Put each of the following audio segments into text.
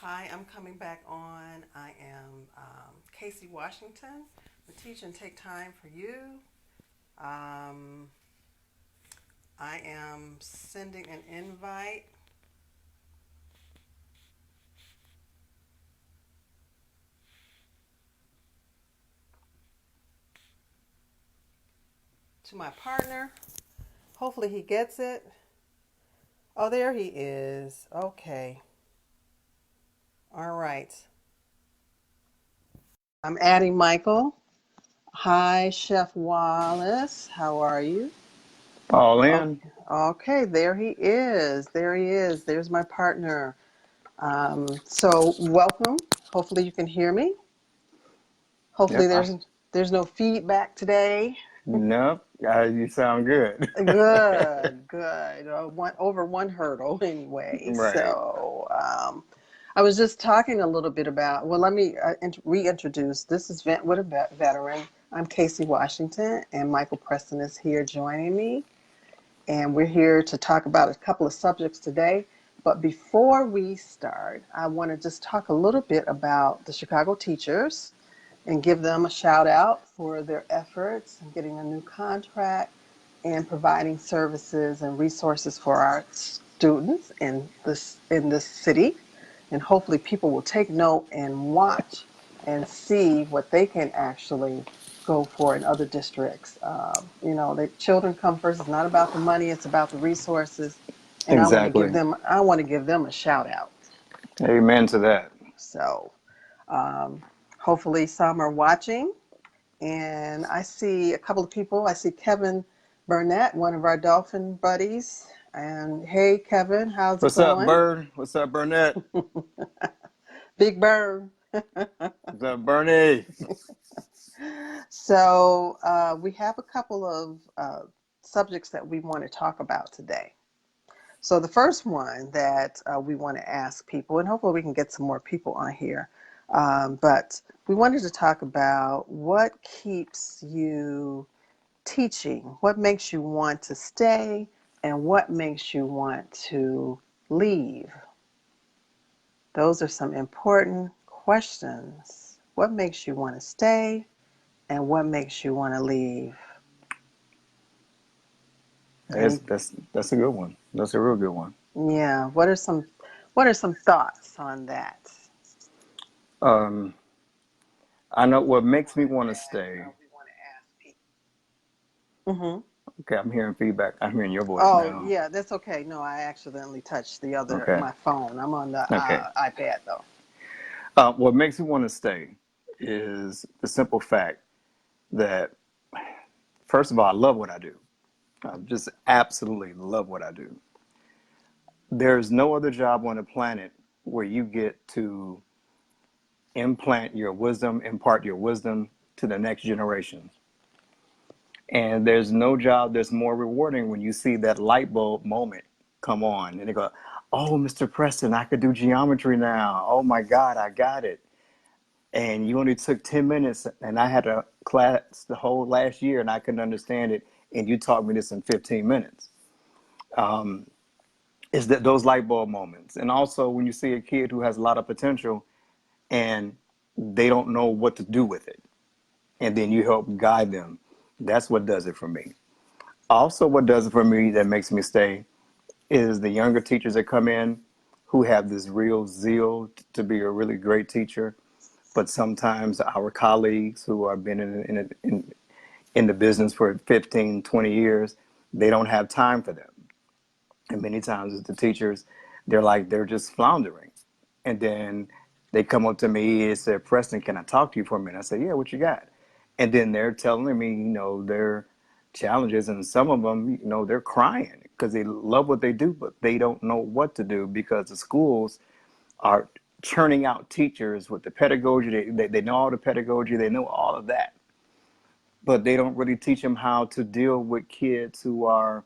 Hi, I'm coming back on. I am Casey Washington, the Teach and Take Time for You. Um, I am sending an invite to my partner. Hopefully, he gets it. Oh, there he is. Okay. All right. I'm adding Michael. Hi, Chef Wallace. How are you? All Okay. in. Okay, there he is. There he is. There's my partner. So welcome. Hopefully you can hear me. Hopefully Yep. there's no feedback today. Nope. You sound good. Good, good. Over one hurdle anyway. Right. I was just talking a little bit about. Well, let me reintroduce. This is Vent with a Veteran. I'm Casey Washington, and Michael Preston is here joining me. And we're here to talk about a couple of subjects today. But before we start, I want to just talk a little bit about the Chicago teachers and give them a shout out for their efforts in getting a new contract and providing services and resources for our students in this city. And hopefully people will take note and watch and see what they can actually go for in other districts. The children come first. It's not about the money, it's about the resources. And Exactly. I want to give them a shout out. Amen to that. So um, hopefully some are watching. And I see a couple of people. I see Kevin Burnett, one of our dolphin buddies. And hey, Kevin, how's it What's up, going? Bird? What's up, Burnett? Big Bird. What's up, Bernie? So we have a couple of subjects that we want to talk about today. So the first one that we want to ask people, and hopefully we can get some more people on here, but we wanted to talk about what keeps you teaching, what makes you want to stay, and what makes you want to leave. Those are some important questions. What makes you want to stay, and what makes you want to leave? That's Any, that's that's a good one. That's a real good one. yeah. What are some thoughts on that? Um, I know what makes me want to stay. Mm-hmm. Okay, I'm hearing feedback. I'm hearing your voice Oh, now. yeah, that's okay. No, I accidentally touched Okay. my phone. I'm on the Okay. iPad though. What makes me want to stay is the simple fact that, first of all, I love what I do. I just absolutely love what I do. There's no other job on the planet where you get to impart your wisdom to the next generation. And there's no job that's more rewarding when you see that light bulb moment come on and they go, "Oh, Mr. Preston, I could do geometry now. Oh my God, I got it." And you only took 10 minutes, and I had a class the whole last year and I couldn't understand it. And you taught me this in 15 minutes. Is that those light bulb moments? And also when you see a kid who has a lot of potential and they don't know what to do with it, and then you help guide them. That's what does it for me. Also, what does it for me that makes me stay is the younger teachers that come in who have this real zeal to be a really great teacher. But sometimes our colleagues who have been in the business for 15, 20 years, they don't have time for them. And many times the teachers, they're just floundering. And then they come up to me and say, "Preston, can I talk to you for a minute?" I say, "Yeah, what you got?" And then they're telling me, their challenges, and some of them, they're crying because they love what they do, but they don't know what to do because the schools are churning out teachers with the pedagogy. They know all the pedagogy, they know all of that, but they don't really teach them how to deal with kids who are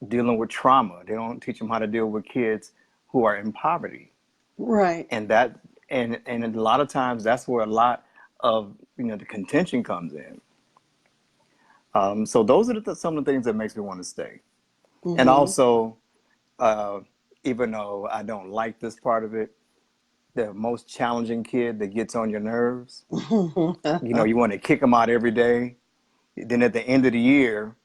dealing with trauma. They don't teach them how to deal with kids who are in poverty, Right. and that and a lot of times that's where a lot of the contention comes in. So those are some of the things that makes me want to stay. And Mm-hmm. also, uh, even though I don't like this part of it, the most challenging kid that gets on your nerves. You know, you want to kick them out every day. Then at the end of the year,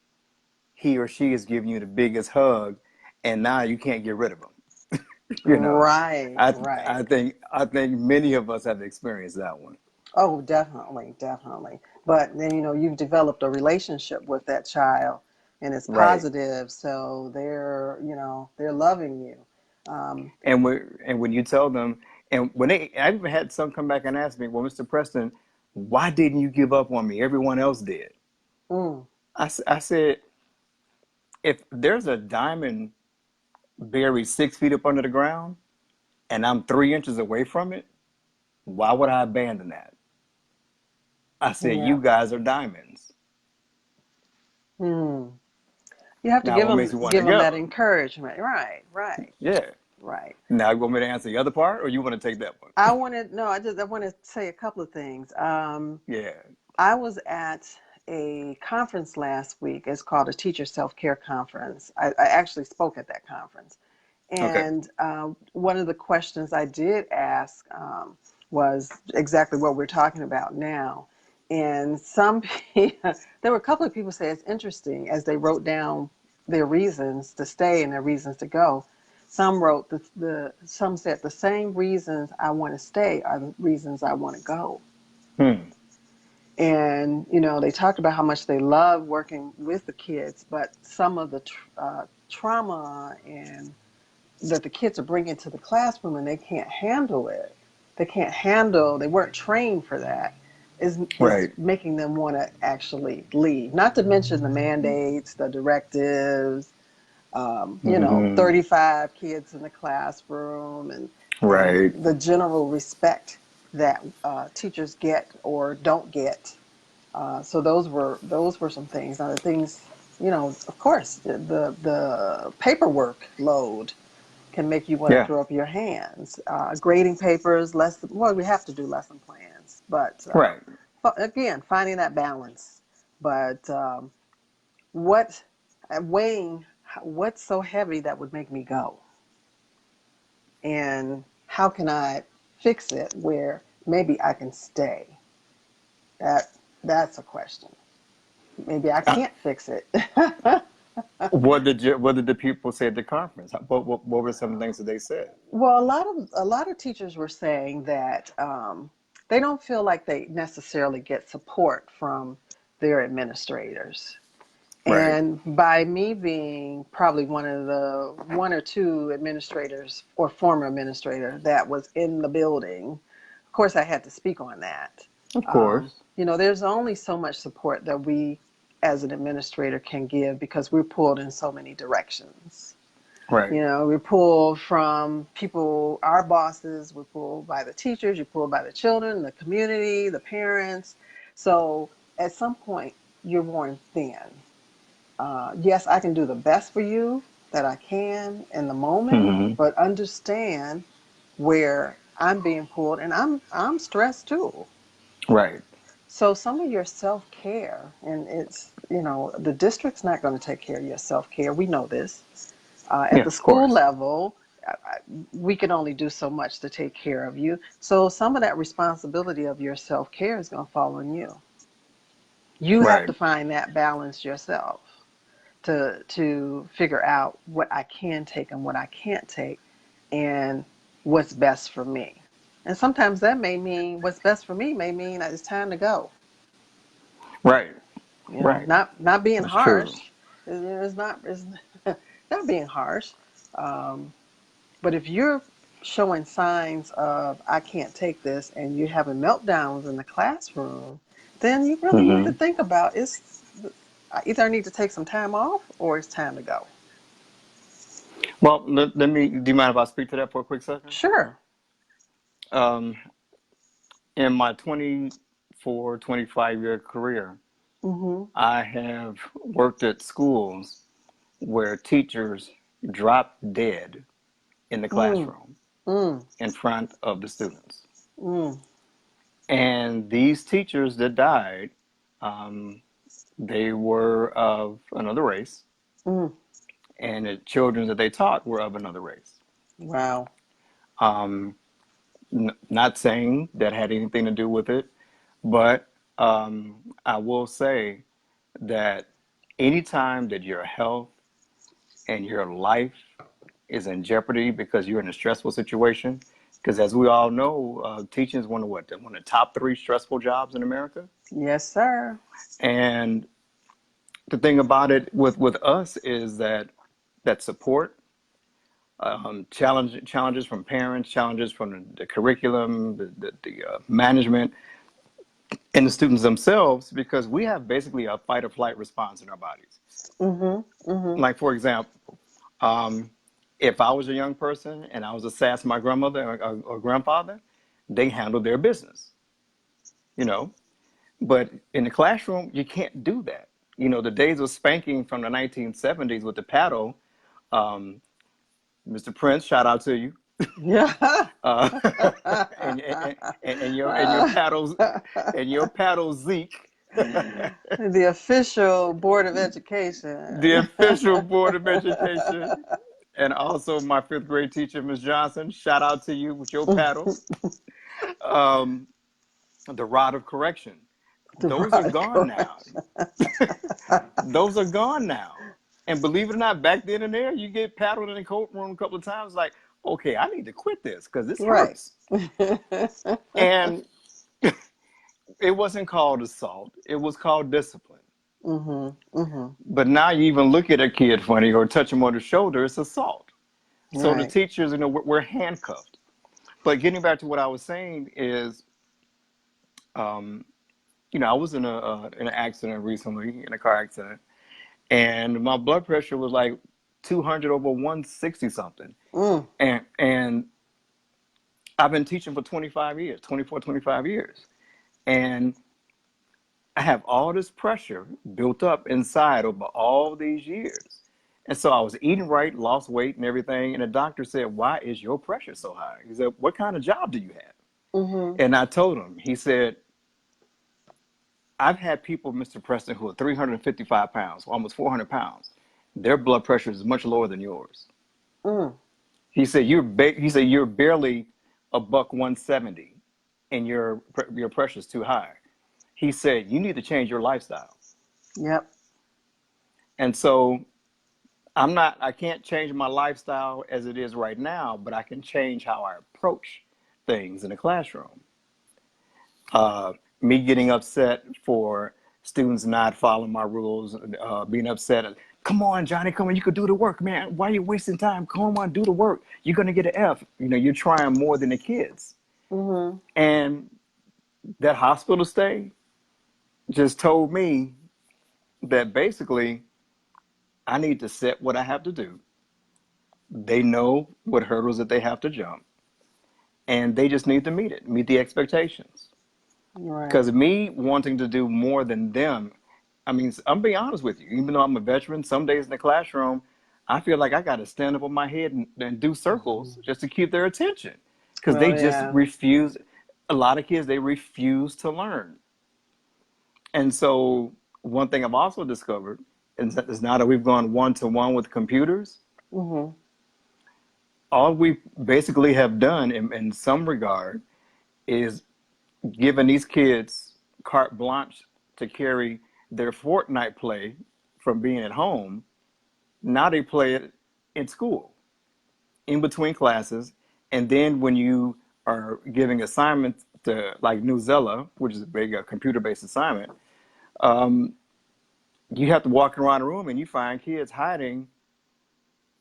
he or she is giving you the biggest hug, and now you can't get rid of them. You know, Right, I right. I think many of us have experienced that one. Oh, definitely, definitely. But then, you've developed a relationship with that child and it's Right. positive, so they're loving you. Um, And when you tell them, and when I even had some come back and ask me, well, Mr. Preston, why didn't you give up on me? Everyone else did. mm, I said, if there's a diamond buried 6 feet up under the ground and I'm 3 inches away from it, why would I abandon that? I said, yeah. you guys are diamonds. Hmm. You have to Now, give what makes them me want to give them that go? encouragement. Right, right, Yeah. right. Now, you want me to answer the other part, or you want to take that one? I wanted no, I want to say a couple of things. Yeah. I was at a conference last week. It's called a Teacher Self Care Conference. I actually spoke at that conference. Okay. And one of the questions I did ask was exactly what we're talking about now. And there were a couple of people say it's interesting as they wrote down their reasons to stay and their reasons to go. Some wrote some said the same reasons I want to stay are the reasons I want to go. Hmm. And they talked about how much they love working with the kids, but some of the trauma and that the kids are bringing to the classroom and they can't handle it. They weren't trained for that. Is Right. making them want to actually leave. Not to mention the mandates, the directives, Hmm. 35 kids in the classroom, and Right. the general respect that teachers get or don't get. So those were some things. Now the things, of course, the paperwork load can make you want to Yeah. throw up your hands. Grading papers, well, we have to do lesson plans, but Right. again, finding that balance. But what weighing what's so heavy that would make me go, and how can I fix it where maybe I can stay? That that's a question. Maybe I Uh, can't fix it. what did the people say at the conference? What were some things that they said? Well, a lot of teachers were saying that they don't feel like they necessarily get support from their administrators. Right. And by me being probably one of the one or two administrators or former administrator that was in the building, of course I had to speak on that. Of course. There's only so much support that we as an administrator can give because we're pulled in so many directions. Right. We're pulled from people, our bosses, we're pulled by the teachers, you're pulled by the children, the community, the parents. So at some point, you're worn thin. Yes, I can do the best for you that I can in the moment, Hmm. but understand where I'm being pulled, and I'm stressed too. Right. So some of your self care, and the district's not going to take care of your self care. We know this. At Yeah. the Of school course. level, we can only do so much to take care of you. So some of that responsibility of your self care is going to fall on you. You have Right. to find that balance yourself to figure out what I can take and what I can't take, and what's best for me. And sometimes that may mean what's best for me may mean that it's time to go. Right. Right. Not being That's true. harsh. It's not being harsh. Um, But if you're showing signs of I can't take this and you're having meltdowns in the classroom, then you really need to Hmm. think about either I need to take some time off or it's time to go. Well, let me. Do you mind if I speak to that for a quick second? Sure. Um, in my 24, 25-year career, Mm-hmm. I have worked at schools where teachers drop dead in the Mm. classroom Mm. in front of the students. Mm. And these teachers that died, um, they were of another race, Mm. and the children that they taught were of another race. Wow. Um, Not saying that had anything to do with it, but I will say that anytime that your health and your life is in jeopardy because you're in a stressful situation, because as we all know, teaching is one of the top three stressful jobs in America. Yes, sir. And the thing about it with us is that support, challenges from parents, challenges from the curriculum, the management, and the students themselves, because we have basically a fight or flight response in our bodies. Mm-hmm. Mm-hmm. Like, for example, um, if I was a young person and I was a sass my grandmother or grandfather, they handled their business, you know. But in the classroom, you can't do that. You know, the days of spanking from the 1970s with the paddle, um, Mr. Prince, shout out to you. Yeah. Uh, and your paddle Zeke, The official Board of the Education. official Board of Education, and also my fifth grade teacher, Ms. Johnson. Shout out to you with your paddle. Um, the rod of correction. The Those are rod gone now. correction. Those are gone now. And believe it or not, back then and there, you get paddled in the courtroom a couple of times, like, okay, I need to quit this because this Right. hurts. And it wasn't called assault, it was called discipline. Mm-hmm. Mm-hmm. But now you even look at a kid funny or touch him on the shoulder, it's assault. So the Right. teachers, we're handcuffed. But getting back to what I was saying is, um, I was in an accident recently, in a car accident, and my blood pressure was like 200 over 160 something. Mm. And I've been teaching for 25 years, 24, 25 years. And I have all this pressure built up inside over all these years. And so I was eating right, lost weight and everything. And the doctor said, "Why is your pressure so high?" He said, "What kind of job do you have?" Mm-hmm. And I told him, he said, "I've had people, Mr. Preston, who are 355 pounds, almost 400 pounds. Their blood pressure is much lower than yours." Mm. He said, "You're barely a buck 170 and your pressure's too high." He said, "You need to change your lifestyle." Yep. And so I can't change my lifestyle as it is right now, but I can change how I approach things in the classroom. Me getting upset for students not following my rules, being upset. Come on, Johnny, come on, you could do the work, man. Why are you wasting time? Come on, do the work. You're going to get an F. You're trying more than the kids. Mm-hmm. And that hospital stay just told me that basically I need to set what I have to do. They know what hurdles that they have to jump, and they just need to meet the expectations. Right. Because me wanting to do more than them, I mean, I'm being honest with you. Even though I'm a veteran, some days in the classroom, I feel like I got to stand up on my head and do circles just to keep their attention, because they Well, just yeah. refuse. A lot of kids, they refuse to learn. And so, one thing I've also discovered is now that we've gone one to one with computers, Mm-hmm. all we basically have done in some regard is given these kids carte blanche to carry their Fortnite play from being at home. Now they play it in school, in between classes. And then when you are giving assignments to like Newzella, which is a big computer-based assignment, you have to walk around the room and you find kids hiding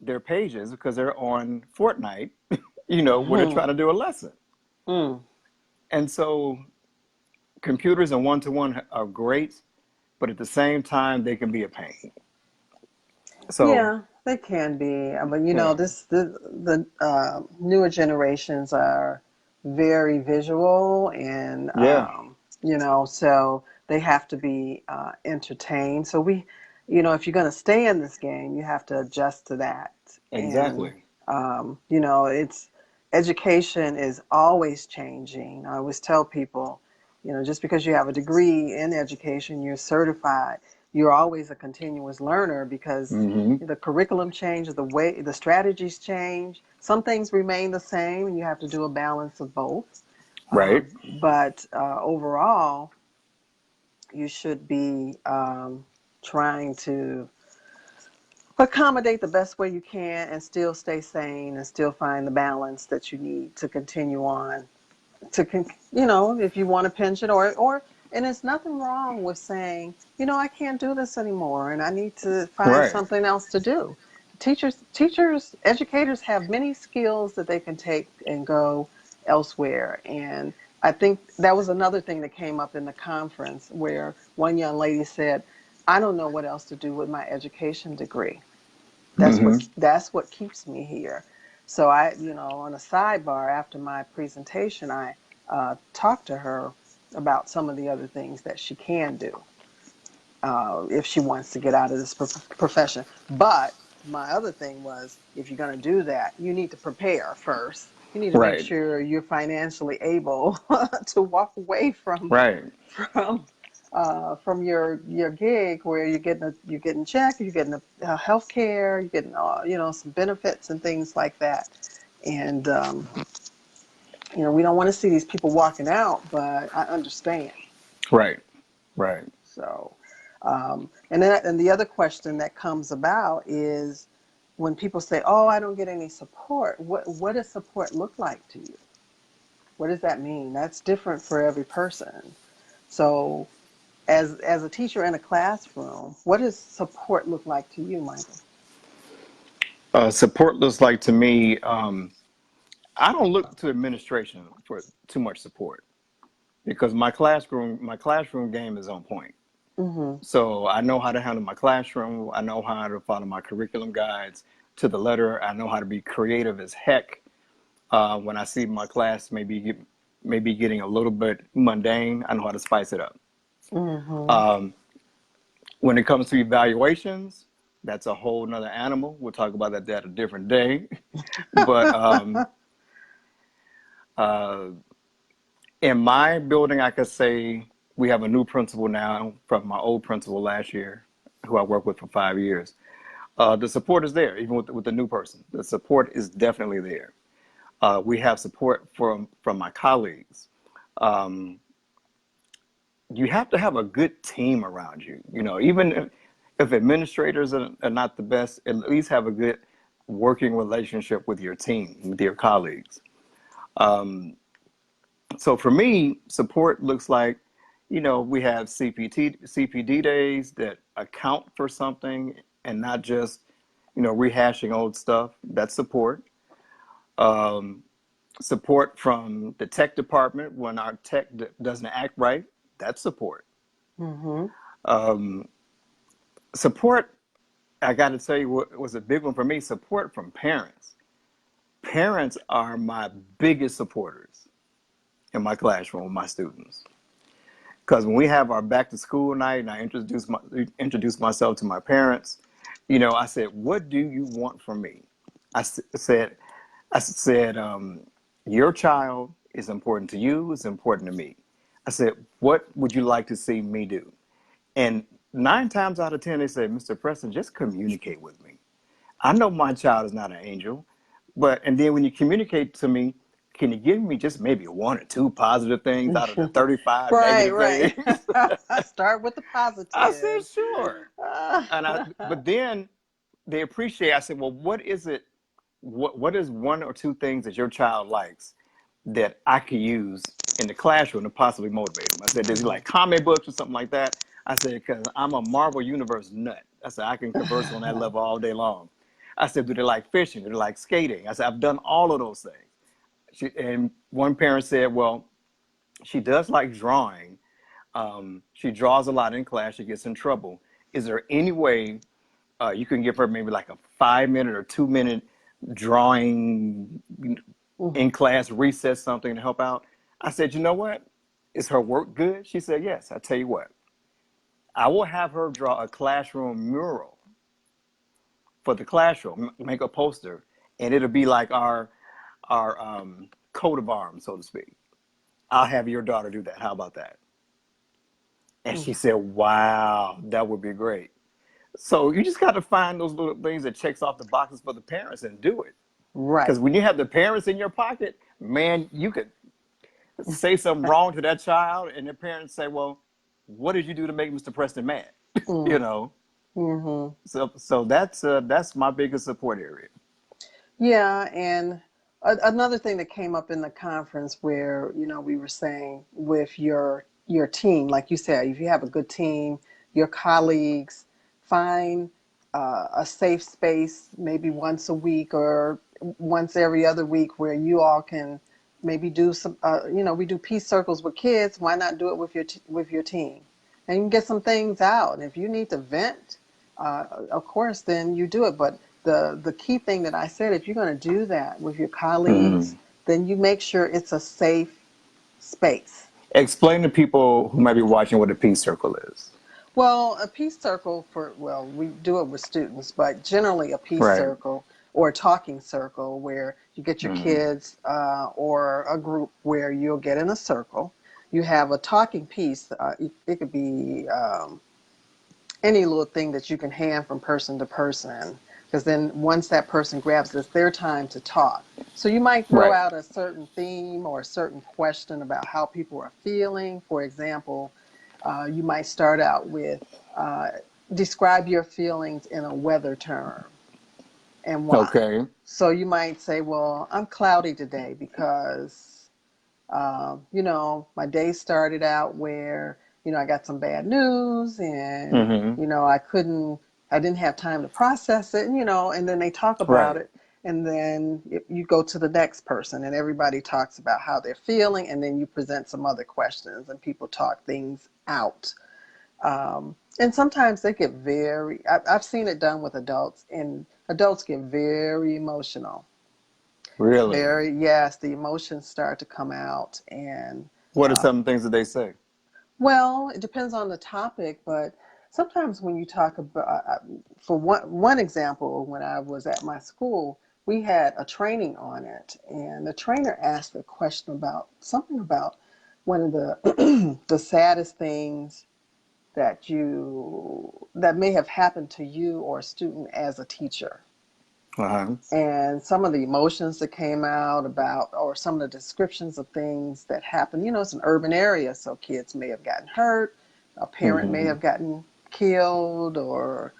their pages because they're on Fortnite, where they're trying to do a lesson. Mm. And so computers and one-to-one are great, but at the same time, they can be a pain. So, Yeah, they can be, but yeah, the newer generations are very visual, and yeah, so they have to be entertained. So if you're going to stay in this game, you have to adjust to that. And exactly. it's education is always changing. I always tell people, just because you have a degree in education, you're certified. you're always a continuous learner because Mm-hmm. the curriculum changes, the strategies change. Some things remain the same, and you have to do a balance of both. Uh, Right. but overall, you should be trying to accommodate the best way you can and still stay sane and still find the balance that you need to continue on if you want to pinch it or and there's nothing wrong with saying, I can't do this anymore and I need to find Right. something else to do. Educators have many skills that they can take and go elsewhere. And I think that was another thing that came up in the conference where one young lady said, I don't know what else to do with my education degree. Mm-hmm. That's what keeps me here. So on a sidebar after my presentation, I talked to her about some of the other things that she can do if she wants to get out of this profession. But my other thing was, if you're going to do that, you need to prepare first. You need to make Right. sure you're financially able to walk away Right. from from your gig where you're getting check, you're getting health care, you're getting some benefits and things like that. And we don't want to see these people walking out, but I understand. Right. Right. So, and the other question that comes about is when people say, "Oh, I don't get any support." What does support look like to you? What does that mean? That's different for every person. So, as a teacher in a classroom, what does support look like to you, Michael? Support looks like to me. I don't look to administration for too much support because my classroom game is on point. Mm-hmm. So I know how to handle my classroom. I know how to follow my curriculum guides to the letter. I know how to be creative as heck. When I see my class maybe getting a little bit mundane, I know how to spice it up. Mm-hmm. When it comes to evaluations, that's a whole nother animal. We'll talk about that at a different day. But uh, in my building, I could say we have a new principal now from my old principal last year, who I worked with for 5 years. The support is there, even with the new person. The support is definitely there. We have support from my colleagues. Um, you have to have a good team around you. Even if administrators are not the best, at least have a good working relationship with your team, with your colleagues. So for me, support looks like, we have CPD days that account for something and not just, rehashing old stuff. That's support. Um, Support from the tech department when our tech doesn't act right. That's support. Mm-hmm. Um, Support, I got to tell you what was a big one for me, support from parents. Parents are my biggest supporters in my classroom with my students. Because when we have our back to school night and I introduce myself to my parents, I said, "What do you want from me?" I said, I said, "Your child is important to you. It's important to me." I said, "What would you like to see me do?" And 9 times out of 10, they said, "Mr. Preston, just communicate with me. I know my child is not an angel, and then when you communicate to me, can you give me just maybe one or two positive things out of the 35 Right, negative right. things?" Start with the I said, positive. "Sure." But then they appreciate. I said, "Well, what is it? What is one or two things that your child likes that I could use in the classroom to possibly motivate him?" I said, "Does he like comic books or something like that?" I said, "Because I'm a Marvel Universe nut." I said, "I can converse on that level all day long." I said, "Do they like fishing? Do they like skating?" I said, "I've done all of those things." And one parent said, "Well, she does like drawing. She draws a lot in class. She gets in trouble. Is there any way you can give her maybe like a 5 minute or 2 minute drawing in class recess, something to help out?" I said, "You know what? Is her work good?" She said, "Yes." I tell you what, I will have her draw a classroom mural for the classroom, make a poster, and it'll be like our coat of arms, so to speak. I'll have your daughter do that. How about that? And she said, wow, that would be great. So you just got to find those little things that checks off the boxes for the parents and do it. Because Right. when you have the parents in your pocket, man, you could say something wrong to that child, and the parents say, "Well, what did you do to make Mr. Preston mad?" you Mm. know. Hmm. So that's my biggest support area. Yeah, and another thing that came up in the conference where, we were saying with your team, like you said, if you have a good team, your colleagues, find a safe space maybe once a week or once every other week where you all can maybe do some, we do peace circles with kids. Why not do it with your team? And you can get some things out. And if you need to vent, of course, then you do it. But the key thing that I said, if you're going to do that with your colleagues, Mm. then you make sure it's a safe space. Explain to people who might be watching what a peace circle is. Well, a peace circle we do it with students, but generally a peace Right. circle or a talking circle where you get your Mm. kids or a group where you'll get in a circle. You have a talking piece. It could be any little thing that you can hand from person to person, because then once that person grabs it, it's their time to talk. So you might throw Right. out a certain theme or a certain question about how people are feeling. For example, you might start out with uh, describe your feelings in a weather term and why. Okay. So you might say, well, I'm cloudy today because my day started out where, I got some bad news and, Mm-hmm. I didn't have time to process it, and then they talk about Right. it. And then you go to the next person and everybody talks about how they're feeling. And then you present some other questions and people talk things out. And sometimes they get I've seen it done with adults, and adults get very emotional. Really. Very, yes, the emotions start to come out. And What are uh, some things that they say? well, it depends on the topic, but sometimes when you talk about, for one example, when I was at my school, we had a training on it, and the trainer asked a question about something about one of the the saddest things that may have happened to you or a student as a teacher. Uh-huh. And some of the emotions that came out about, or some of the descriptions of things that happened, it's an urban area, so kids may have gotten hurt, a parent may Mm-hmm. have gotten killed, or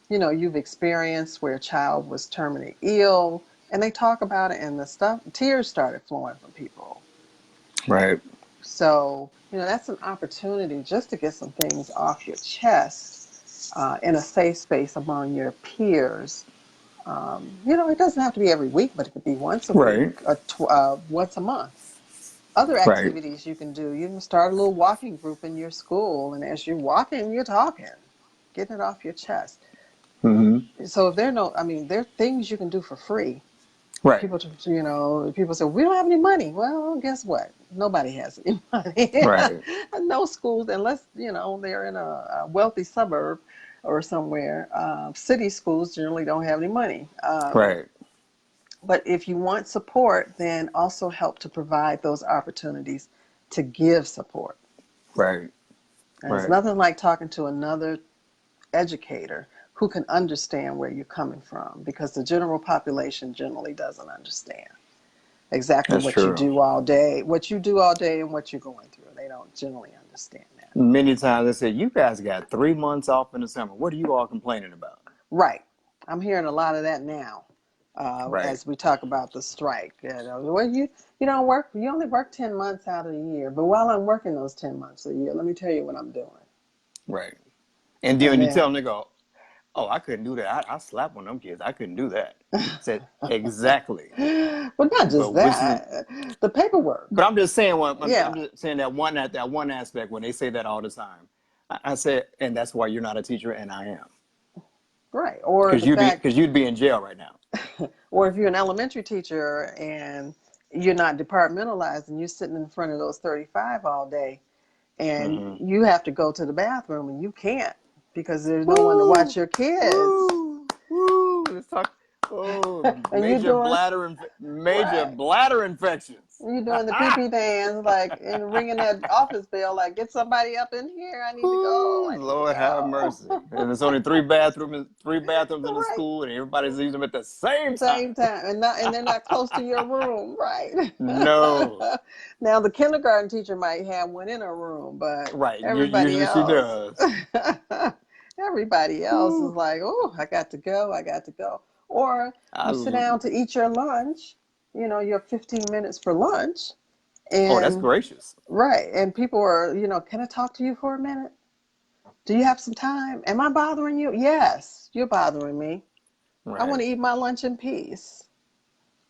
you've experienced where a child was terminally ill, and they talk about it, and the stuff, tears started flowing from people. Right. So that's an opportunity just to get some things off your chest in a safe space among your peers. It doesn't have to be every week, but it could be once a week, Right. once a month. Other Right. activities you can do. You can start a little walking group in your school, and as you're walking, you're talking, getting it off your chest. Mm-hmm. So if there are no, I mean, there are things you can do for free. Right. People say we don't have any money. Well, guess what? Nobody has any money. Right. No schools, unless they're in a wealthy suburb or somewhere. City schools generally don't have any money. Right. But if you want support, then also help to provide those opportunities to give support. Right. And it's Right. nothing like talking to another educator who can understand where you're coming from, because the general population generally doesn't understand exactly That's true. what you do all day and what you're going through. They don't generally understand that. Many times they say, you guys got 3 months off in the summer. What are you all complaining about? Right. I'm hearing a lot of that now. Right. As we talk about the strike, well, you don't work. You only work 10 months out of the year. But while I'm working those 10 months a year, let me tell you what I'm doing. Right. And then And when you then, tell them, they go, oh, I couldn't do that. I slapped one of them kids. I couldn't do that. Said, exactly. but not But just which is, that, the paperwork. but I'm just saying, I'm Yeah, just saying that one aspect when they say that all the time. I said, and that's why you're not a teacher and I am. right. Or the fact, Because you'd be in jail right now. or if you're an elementary teacher and you're not departmentalized and you're sitting in front of those 35 all day, and Mm-hmm. you have to go to the bathroom and you can't because there's no one to watch Woo! your kids. Woo! Woo! Let's talk. Oh, And you doing major right. bladder infections. You doing the pee pee dance, like, and ringing that office bell, like, get somebody up in here. I need to go. Ooh, I need to Lord have go. mercy. And there's only three bathrooms in the Right. school, and everybody's using them at the same time. Same time, and not, and they're not close to your room, right? No. Now the kindergarten teacher might have one in her room, but Right. everybody Usually she else, does. everybody else is Ooh, like, oh, I got to go, I got to go. Or I, you sit down to eat your lunch, your 15 minutes for lunch, oh, that's and gracious. right, and people are, can I talk to you for a minute? Do you have some time? Am I bothering you? Yes, you're bothering me. I want Right. to eat my lunch in peace.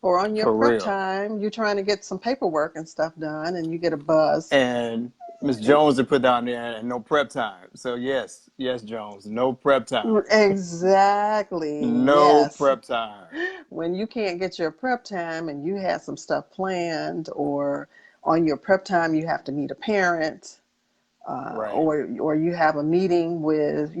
Or on your For prep real. time, you're trying to get some paperwork and stuff done, and you get a buzz. And Miss Jones had put down there and no prep time. So yes, yes, Jones, no prep time. Exactly. No Yes. prep time. When you can't get your prep time and you have some stuff planned, or on your prep time you have to meet a parent, Right. or you have a meeting with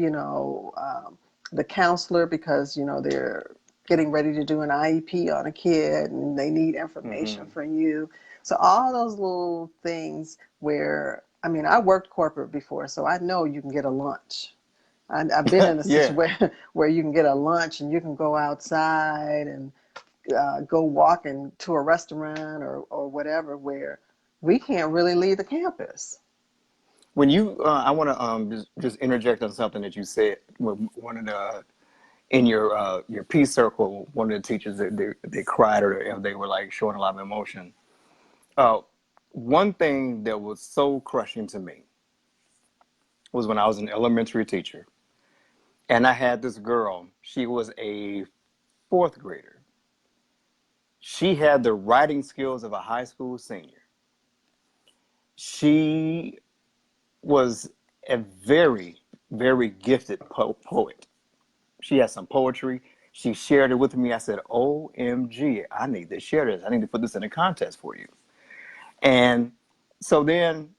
the counselor because they're getting ready to do an IEP on a kid and they need information Mm-hmm. from you. So all those little things where, I mean, I worked corporate before, so I know you can get a lunch. I've been in a Yeah. situation where you can get a lunch and you can go outside and go walking to a restaurant or whatever, where we can't really leave the campus. When you, I want to just interject on something that you said. One of the in your peace circle, one of the teachers they cried or they were like showing a lot of emotion. Uh, One thing that was so crushing to me was when I was an elementary teacher, and I had this girl. She was a fourth grader. She had the writing skills of a high school senior. She was a very, very gifted poet. She had some poetry. She shared it with me. I said, OMG, I need to share this. I need to put this in a contest for you. And so then,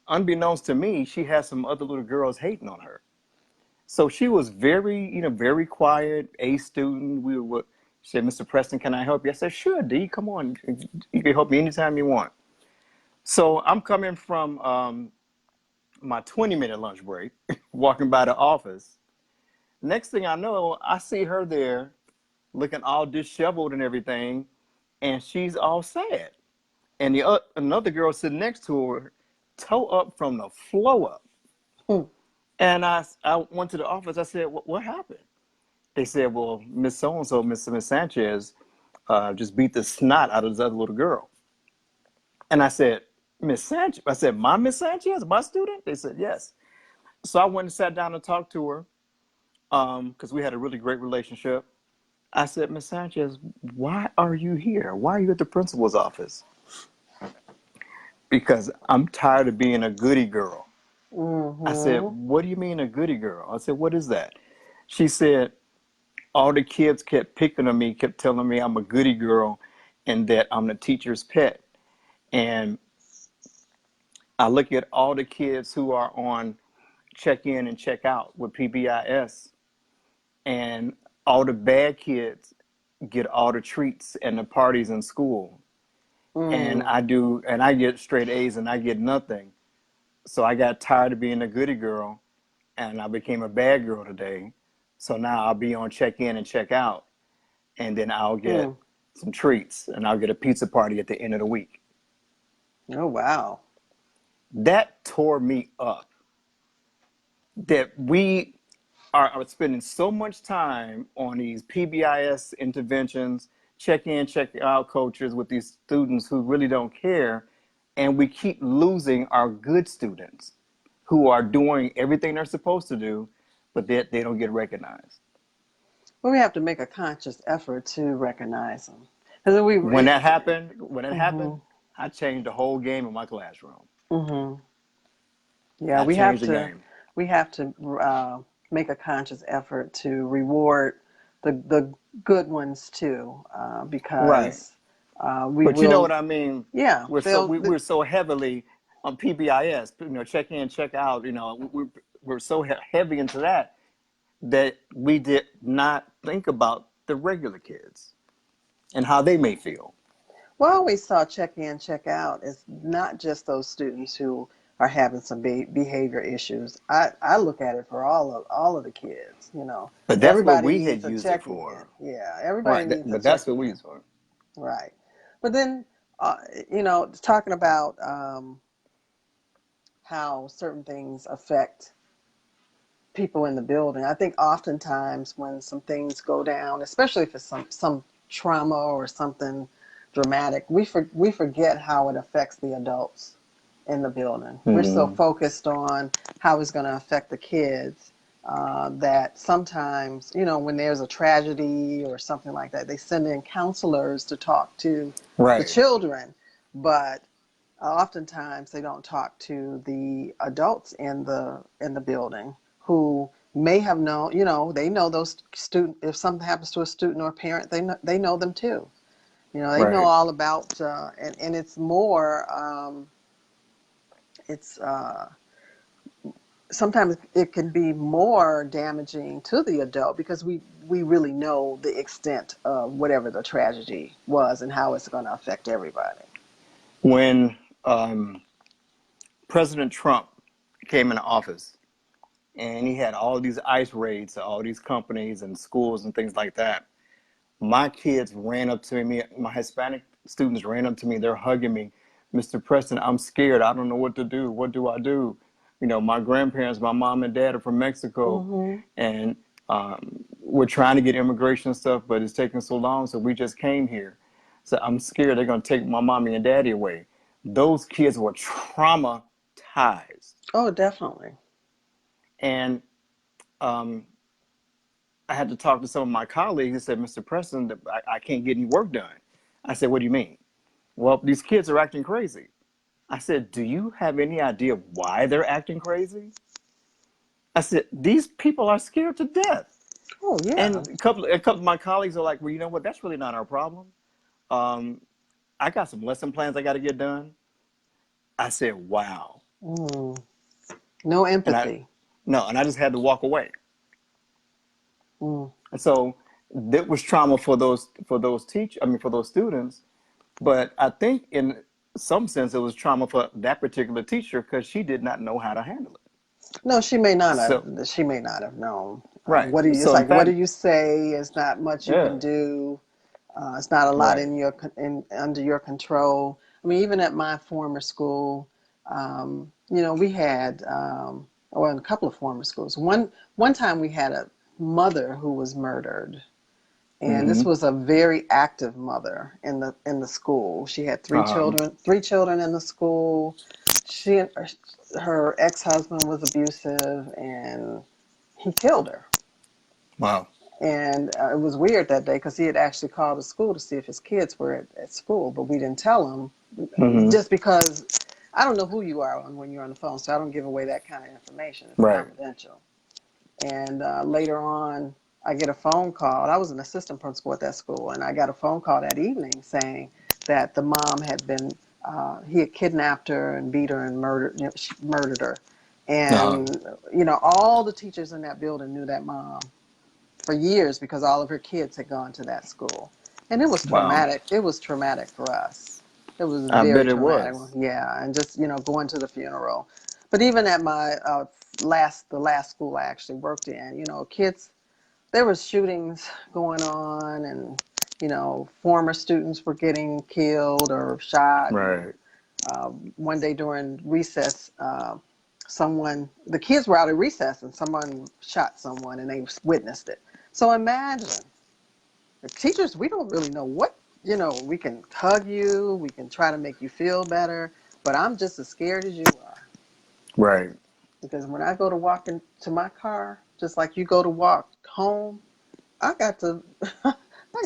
unbeknownst to me, she had some other little girls hating on her. So she was very, very quiet, A student. She said, Mr. Preston, can I help you? I said, sure, D, come on. You can help me anytime you want. So I'm coming from my 20-minute lunch break, walking by the office. Next thing I know, I see her there looking all disheveled and everything, and she's all sad. And another girl sitting next to her, toe up from the floor up. Hmm. And I went to the office. I said, what happened? They said, well, Miss So-and-so, Miss Sanchez, just beat the snot out of this other little girl. And I said, Miss Sanchez? I said, my Miss Sanchez, my student? They said, yes. So I went and sat down and talked to her because we had a really great relationship. I said, Miss Sanchez, why are you here? Why are you at the principal's office? Because I'm tired of being a goody girl. I said, Mm-hmm. what do you mean a goody girl? I said, what is that? She said, all the kids kept picking on me, kept telling me I'm a goody girl and that I'm the teacher's pet. And I look at all the kids who are on check in and check out with PBIS, and all the bad kids get all the treats and the parties in school. And Mm. I get straight A's and I get nothing. So I got tired of being a goody girl and I became a bad girl today. So now I'll be on check in and check out, and then I'll get Mm. some treats and I'll get a pizza party at the end of the week. Oh, wow. That tore me up. That we are spending so much time on these PBIS interventions, check in, check out coaches with these students who really don't care. And we keep losing our good students who are doing everything they're supposed to do, but they don't get recognized. Well, we have to make a conscious effort to recognize them. Because we, When it happened, mm-hmm, I changed the whole game in my classroom. mm-hmm. Yeah, I changed the game. we have to make a conscious effort to reward the good ones too, Right. because we But you know will, what I mean? yeah, We're so heavily on PBIS, check in, check out. We're so heavy into that that we did not think about the regular kids and how they may feel. Well, I always saw check in, check out is not just those students who are having some behavior issues. I look at it for all of the kids. You know, But that's what everybody we had needs a used it check in. for. Yeah, everybody Right. needs a But check that's what we in. used for. Right. But then, talking about how certain things affect people in the building. I think oftentimes when some things go down, especially if it's some trauma or something dramatic, we forget how it affects the adults in the building. We're so Mm-hmm. focused on how it's going to affect the kids that sometimes, when there's a tragedy or something like that, they send in counselors to talk to the Right. children, but oftentimes they don't talk to the adults in the building who may have known, they know those student. If something happens to a student or a parent, they know them too. They know Right. all about, and it's more, it's sometimes it can be more damaging to the adult because we really know the extent of whatever the tragedy was and how it's going to affect everybody. When President Trump came into office and he had all these ICE raids to all these companies and schools and things like that, my kids ran up to me, my Hispanic students ran up to me, they're hugging me. Mr. Preston, I'm scared. I don't know what to do. What do I do? My grandparents, my mom and dad are from Mexico, Hmm. and we're trying to get immigration stuff, but it's taking so long, so we just came here. So I'm scared they're going to take my mommy and daddy away. Those kids were traumatized. Oh, definitely. And um, I had to talk to some of my colleagues and said, Mr. Preston, I can't get any work done. I said, what do you mean? Well, these kids are acting crazy. I said, do you have any idea why they're acting crazy? I said, these people are scared to death. Oh, yeah. And a couple of my colleagues are like, well, you know what? That's really not our problem. Um, I got some lesson plans I got to get done. I said, wow. Mm. No And I, empathy. no, and I just had to walk away. Mm. And so that was trauma for those students. But I think in some sense it was trauma for that particular teacher because she did not know how to handle it. No, she may not have. So She may not have known. right. It's So in like, what do fact, you say? It's not much you yeah, can do. It's not a lot right. under your control. I mean, even at my former school, we had, well, in a couple of former schools. One time we had a mother who was murdered, and this Mm-hmm. was a very active mother in the school. She had three Um, children, in the school. She her ex-husband was abusive, and he killed her. wow. And it was weird that day because he had actually called the school to see if his kids were at school, but we didn't tell him Mm-hmm. just because I don't know who you are when you're on the phone, so I don't give away that kind of information. It's Right. confidential. And later on, I get a phone call. I was an assistant principal at that school, and I got a phone call that evening saying that the mom had been, he had kidnapped her and beat her and murdered, murdered her. Uh, And, all the teachers in that building knew that mom for years because all of her kids had gone to that school. And it was wow. traumatic. It was traumatic for us. It was I very bet it traumatic. was. Yeah, and just going to the funeral. But even at my the last school I actually worked in, kids, there was shootings going on, and former students were getting killed or shot. And Right. one day during recess, the kids were out at recess, and someone shot someone, and they witnessed it. So imagine the teachers. We don't really know what. We can hug you, we can try to make you feel better, but I'm just as scared as you are. Right. Because when I go to walk into my car, just like you go to walk home, I got to I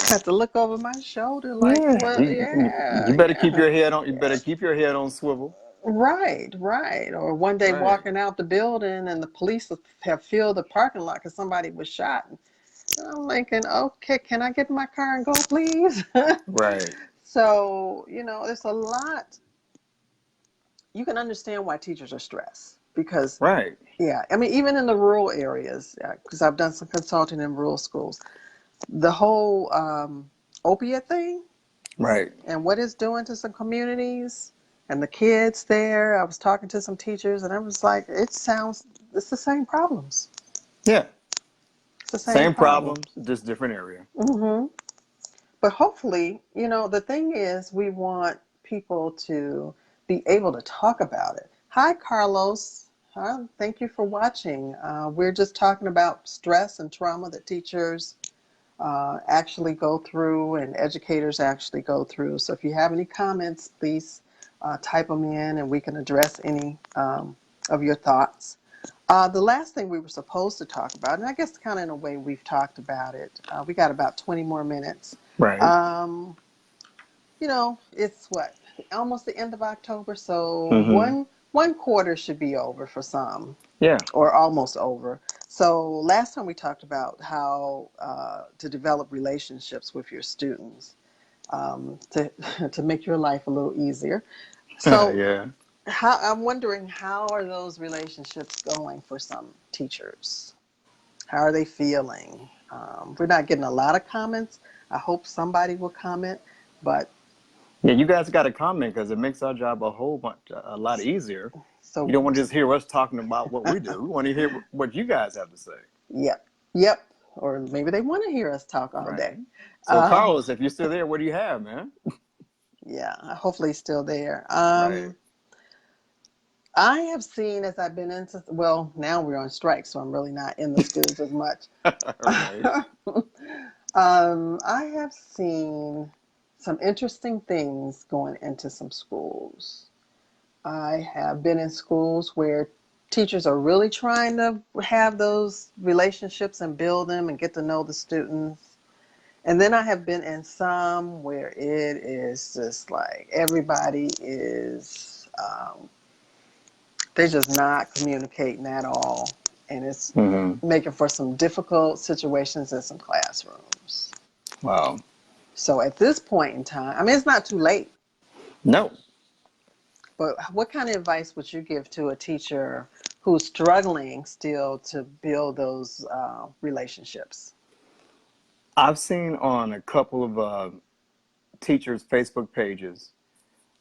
got to look over my shoulder like, Yeah. well, You yeah, better keep yeah. your head on. You better keep your head on swivel. Right, right. Or one day Right. walking out the building and the police have filled the parking lot because somebody was shot. And I'm thinking, okay, can I get in my car and go, please? Right. So, there's a lot. You can understand why teachers are stressed because, Right. yeah, I mean, even in the rural areas, because I've done some consulting in rural schools, the whole opiate thing Right. and what it's doing to some communities and the kids there. I was talking to some teachers and I was like, it's the same problems. Yeah. It's the same Same problem. problems, just different area. Hmm. But hopefully, the thing is, we want people to be able to talk about it. Hi, Carlos. Thank you for watching. We're just talking about stress and trauma that teachers actually go through and educators actually go through. So if you have any comments, please type them in and we can address any of your thoughts. The last thing we were supposed to talk about, and I guess kind of in a way we've talked about it, we got about 20 more minutes. Right. Um, it's what, almost the end of October, so Mm-hmm. one quarter should be over for some, Yeah. or almost over. So last time we talked about how to develop relationships with your students to to make your life a little easier. So Yeah. I'm wondering, how are those relationships going for some teachers? How are they feeling? We're not getting a lot of comments. I hope somebody will comment, but Yeah, you guys got to comment because it makes our job a lot easier. You so don't want to just hear us talking about what we do. We want to hear what you guys have to say. yep, yep. Or maybe they want to hear us talk all Right. day. So, Um, Carlos, if you're still there, what do you have, man? yeah, hopefully still there. Right. I have seen as I've been into, well, now we're on strike, so I'm really not in the schools as much. Right. I have seen some interesting things going into some schools. I have been in schools where teachers are really trying to have those relationships and build them and get to know the students. And then I have been in some where it is just like everybody is, they're just not communicating at all. And it's Mm-hmm. making for some difficult situations in some classrooms. Wow. So at this point in time, I mean, it's not too late, No. but what kind of advice would you give to a teacher who's struggling still to build those relationships? I've seen on a couple of teachers' Facebook pages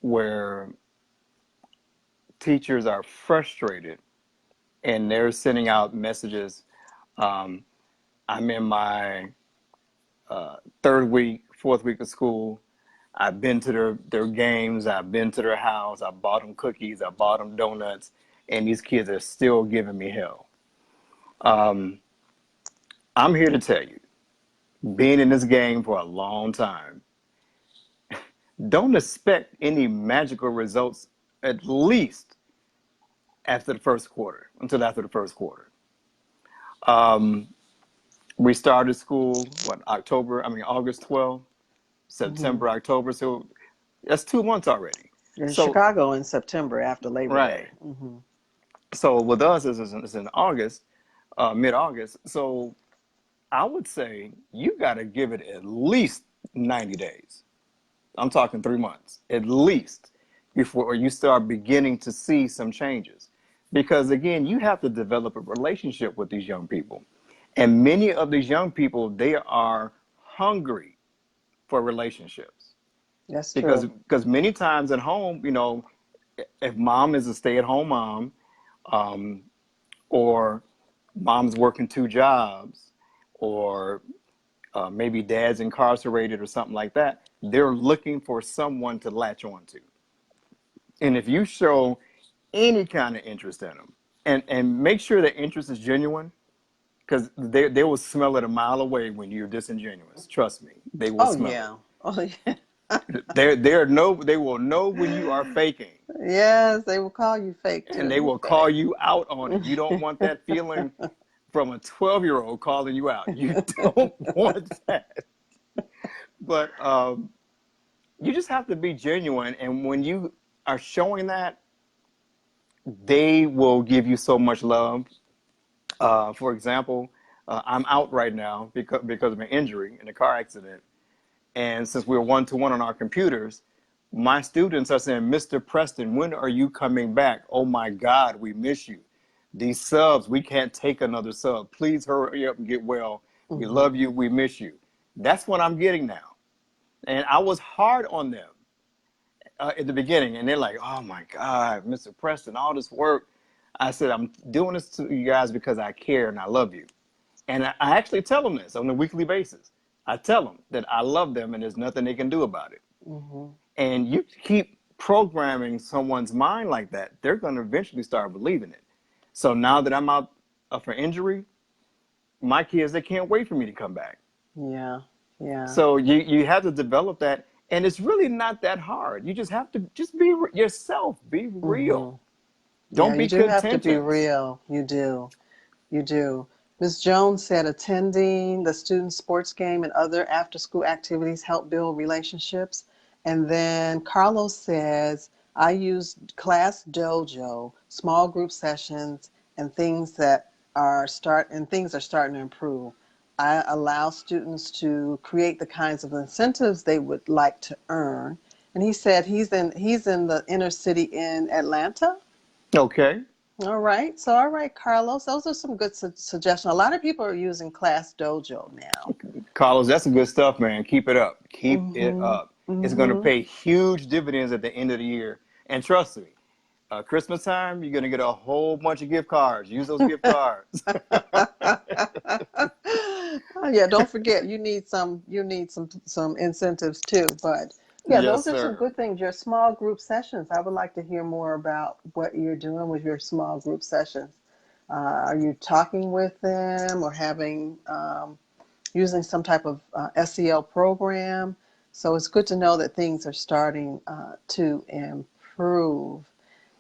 where teachers are frustrated and they're sending out messages. Um, I'm in my third week, fourth week of school. I've been to their games. I've been to their house. I bought them cookies. I bought them donuts. And these kids are still giving me hell. Um, I'm here to tell you, being in this game for a long time, don't expect any magical results at least after the first quarter, until after the first quarter. Um, we started school, August 12th, Hmm. September, October. So that's 2 months already. In So, Chicago in September after Labor Day. right. Hmm. So with us, it's in August, mid-August. So I would say you got to give it at least 90 days. I'm talking 3 months, at least, before you start beginning to see some changes. Because again, you have to develop a relationship with these young people. And many of these young people, they are hungry for relationships. That's true. Because many times at home, if mom is a stay-at-home mom, um, or mom's working two jobs, or maybe dad's incarcerated or something like that, they're looking for someone to latch on to. And if you show any kind of interest in them, and make sure the interest is genuine, because they will smell it a mile away when you're disingenuous. Trust me, they will Oh smell it. yeah. Oh yeah. They will know when you are faking, Yes, they will call you fake and too. they You will call fake. you out on it. You don't want that feeling from a 12-year-old calling you out. You don't want that. But you just have to be genuine, and when you are showing that, they will give you so much love. For example, I'm out right now because of an injury in a car accident. And since we're one-to-one on our computers, my students are saying, Mr. Preston, when are you coming back? Oh my God, we miss you. These subs, we can't take another sub. Please hurry up and get well. We love Hmm. you. We miss you. That's what I'm getting now. And I was hard on them at the beginning, and they're like, "Oh my God, Mr. Preston, all this work." I said, "I'm doing this to you guys because I care and I love you." And I actually tell them this on a weekly basis. I tell them that I love them and there's nothing they can do about it. Mm-hmm. And you keep programming someone's mind like that, they're going to eventually start believing it. So now that I'm out for injury, my kids, they can't wait for me to come back. Yeah. Yeah. So you have to develop that. And it's really not that hard. You just have to just be yourself, be real. Mm-hmm. Yeah, Don't you be do have to be contentious. real. You do. You do. Ms. Jones said attending the student sports game and other after school activities help build relationships. And then Carlos says, I use Class Dojo, small group sessions, and things are starting to improve. I allow students to create the kinds of incentives they would like to earn. And he said he's in the inner city in Atlanta. Okay. All right. So, all right, Carlos, those are some good suggestions. A lot of people are using Class Dojo now. Carlos, that's some good stuff, man. Keep it up. Keep it Mm-hmm. up. It's going to Mm-hmm. pay huge dividends at the end of the year. And trust me, Christmas time, you're going to get a whole bunch of gift cards. Use those gift cards. Oh, yeah, don't forget you need some incentives too. But yeah, Yes, those are some sir. good things. Your small group sessions. I would like to hear more about what you're doing with your small group sessions. Are you talking with them or having using some type of SEL program? So it's good to know that things are starting to improve.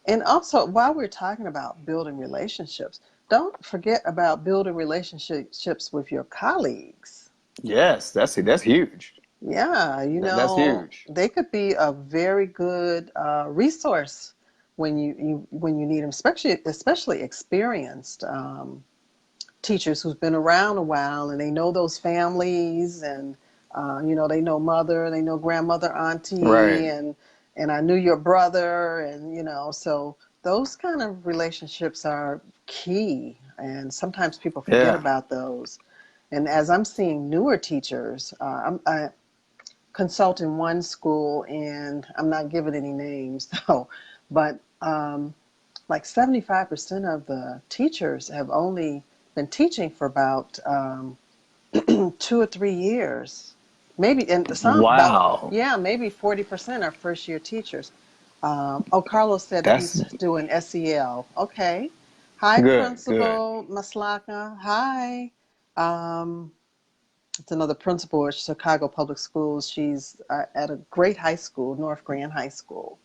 And also, while we're talking about building relationships, don't forget about building relationships with your colleagues. Yes, that's huge. Yeah, That's huge. they could be a very good resource when you need them, especially experienced teachers who's been around a while and they know those families and they know mother, they know grandmother, auntie, Right. and I knew your brother, and so those kind of relationships are key, and sometimes people forget Yeah. about those. And as I'm seeing newer teachers, I consult in one school, and I'm not giving any names though, but like 75% of the teachers have only been teaching for about 2 or 3 years. Maybe, and some about, Wow. yeah, maybe 40% are first year teachers. Oh, Carlos said that That's he's doing SEL. Okay. Hi, good. Good. Principal Maslaka. Hi. Um, it's another principal at Chicago Public Schools. She's at a great high school, North Grand High School.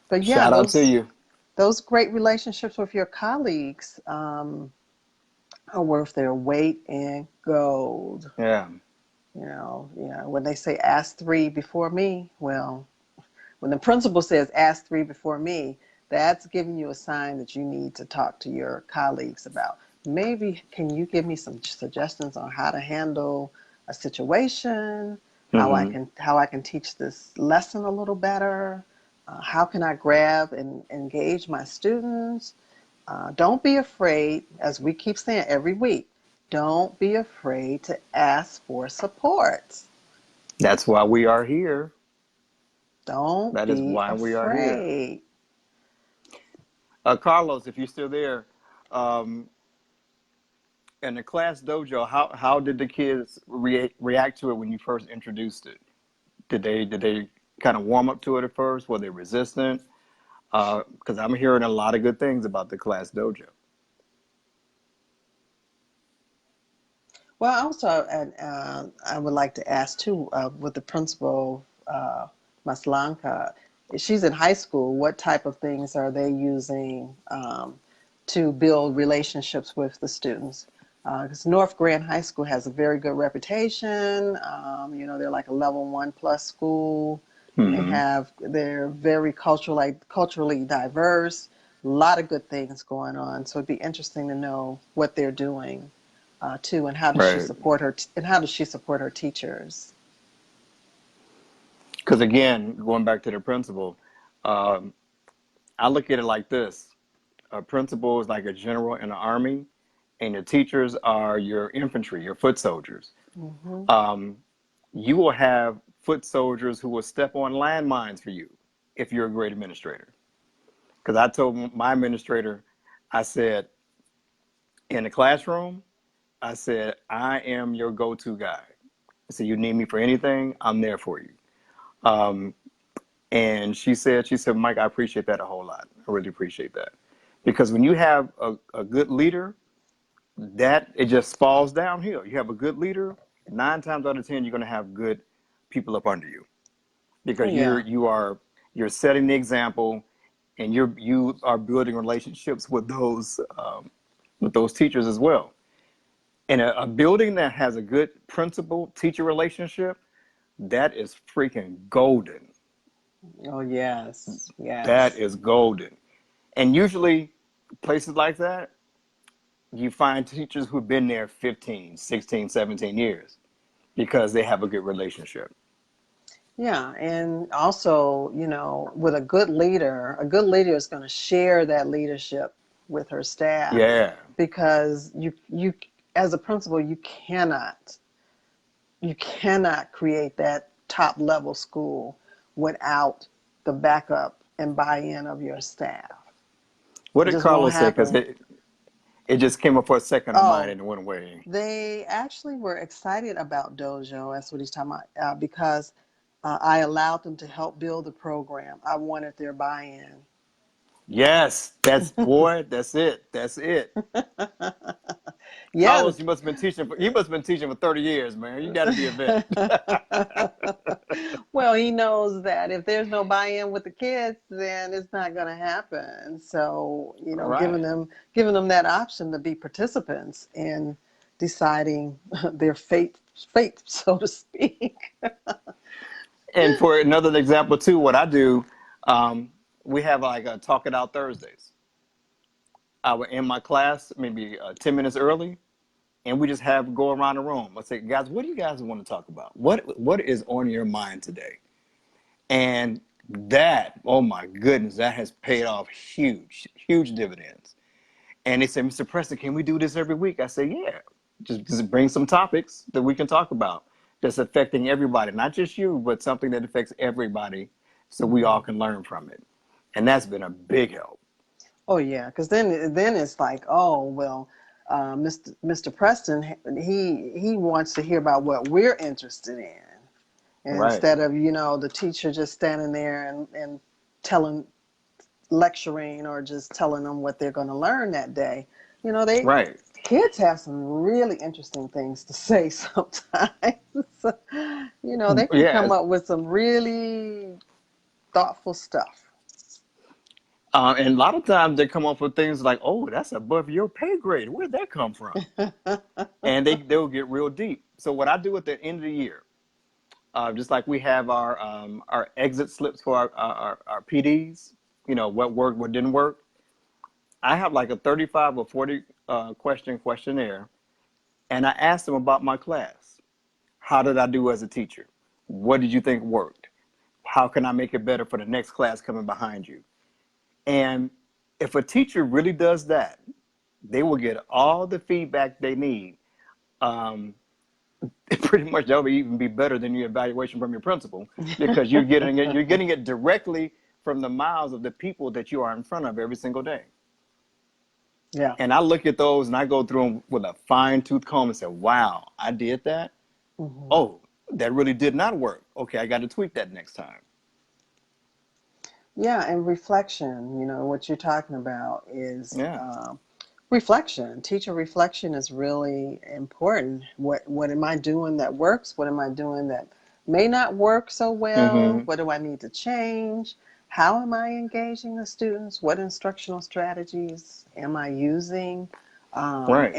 But yeah, Shout out to you. those great relationships with your colleagues are worth their weight in gold. Yeah. Yeah. When they say ask three before me, well, when the principal says ask three before me, that's giving you a sign that you need to talk to your colleagues about. Maybe can you give me some suggestions on how to handle a situation, Hmm. how I can teach this lesson a little better, how can I grab and engage my students? Don't be afraid, as we keep saying every week, don't be afraid to ask for support. That's why we are here. Don't That is be why we are here. afraid. Carlos, if you're still there, um, in the class dojo, how did the kids react to it when you first introduced it? Did they kind of warm up to it at first? Were they resistant? Because I'm hearing a lot of good things about the class dojo. Well, also, and I would like to ask too, with the principal, Maslanka, she's in high school. What type of things are they using to build relationships with the students? Because North Grand High School has a very good reputation. They're like a level 1+ school, and Hmm. they're very culturally diverse. A lot of good things going on. So it'd be interesting to know what they're doing too, and Right. how does she support her teachers? Because again, going back to the principal, um, I look at it like this: a principal is like a general in the army, and the teachers are your infantry, your foot soldiers. Mm-hmm. You will have foot soldiers who will step on landmines for you if you're a great administrator. Because I told my administrator, I said, in the classroom, I said, I am your go to guy. I said, you need me for anything, I'm there for you. Um, and she said, Mike, I appreciate that a whole lot. I really appreciate that. Because when you have a good leader, that it just falls downhill. You have a good leader, 9 times out of 10, you're going to have good people up under you Oh because yeah. you're setting the example, and you are building relationships with those teachers as well. And a building that has a good principal teacher relationship, that is freaking golden. Oh yes. That Yes. is golden. And usually places like that, you find teachers who've been there 15, 16, 17 years because they have a good relationship. Yeah, and also, with a good leader is going to share that leadership with her staff, Yeah. because you as a principal, you cannot create that top level school without the backup and buy-in of your staff. What It did just won't Carlos say? Because happen. it just came up for a second on mine Oh, and it went away. they actually were excited about Dojo. That's what he's talking about, because I allowed them to help build the program. I wanted their buy-in. Yes, that's boy, that's it. That's it. Yeah. Carlos, you must have been teaching for 30 years, man. You gotta be a vet. Well, he knows that if there's no buy-in with the kids, then it's not going to happen. So, Right. giving them that option to be participants in deciding their fate, so to speak. And for another example too, what I do, um, we have like a talk it out Thursdays. I would end my class maybe 10 minutes early, and we just have go around the room. I say, guys, what do you guys want to talk about? What is on your mind today? And that, oh my goodness, that has paid off huge, huge dividends. And they said, Mr. Preston, can we do this every week? I say, yeah, just bring some topics that we can talk about that's affecting everybody, not just you, but something that affects everybody so we all Mhm. can learn from it. And that's been a big help. Oh yeah, because then it's like, oh well, Mr. Preston, he wants to hear about what we're interested in. And Right, instead of, the teacher just standing there and telling, lecturing, or just telling them what they're going to learn that day, they right. kids have some really interesting things to say sometimes. They can Yeah. come up with some really thoughtful stuff. And a lot of times they come up with things like, oh, that's above your pay grade. Where'd that come from? And they'll get real deep. So what I do at the end of the year, just like we have our exit slips for our PDs, what worked, what didn't work. I have like a 35 or 40 question questionnaire, and I ask them about my class. How did I do as a teacher? What did you think worked? How can I make it better for the next class coming behind you? And if a teacher really does that, they will get all the feedback they need. Um, Pretty much that would even be better than your evaluation from your principal because you're getting it directly from the mouths of the people that you are in front of every single day. Yeah. And I look at those and I go through them with a fine tooth comb and say, wow, I did that. Hmm. Oh, that really did not work. Okay, I got to tweak that next time. Yeah, and reflection, what you're talking about is Yeah. reflection. Teacher reflection is really important. What am I doing that works? What am I doing that may not work so well? Mm-hmm. What do I need to change? How am I engaging the students? What instructional strategies am I using? Right.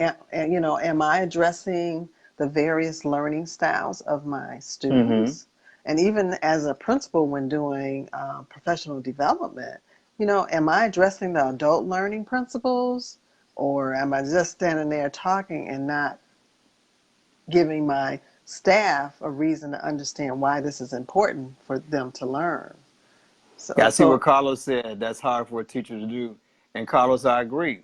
Am I addressing the various learning styles of my Mm-hmm. students? And even as a principal, when doing professional development, am I addressing the adult learning principles, or am I just standing there talking and not giving my staff a reason to understand why this is important for them to learn? Yeah, So, I see what so Carlos said. That's hard for a teacher to do. And Carlos, I agree.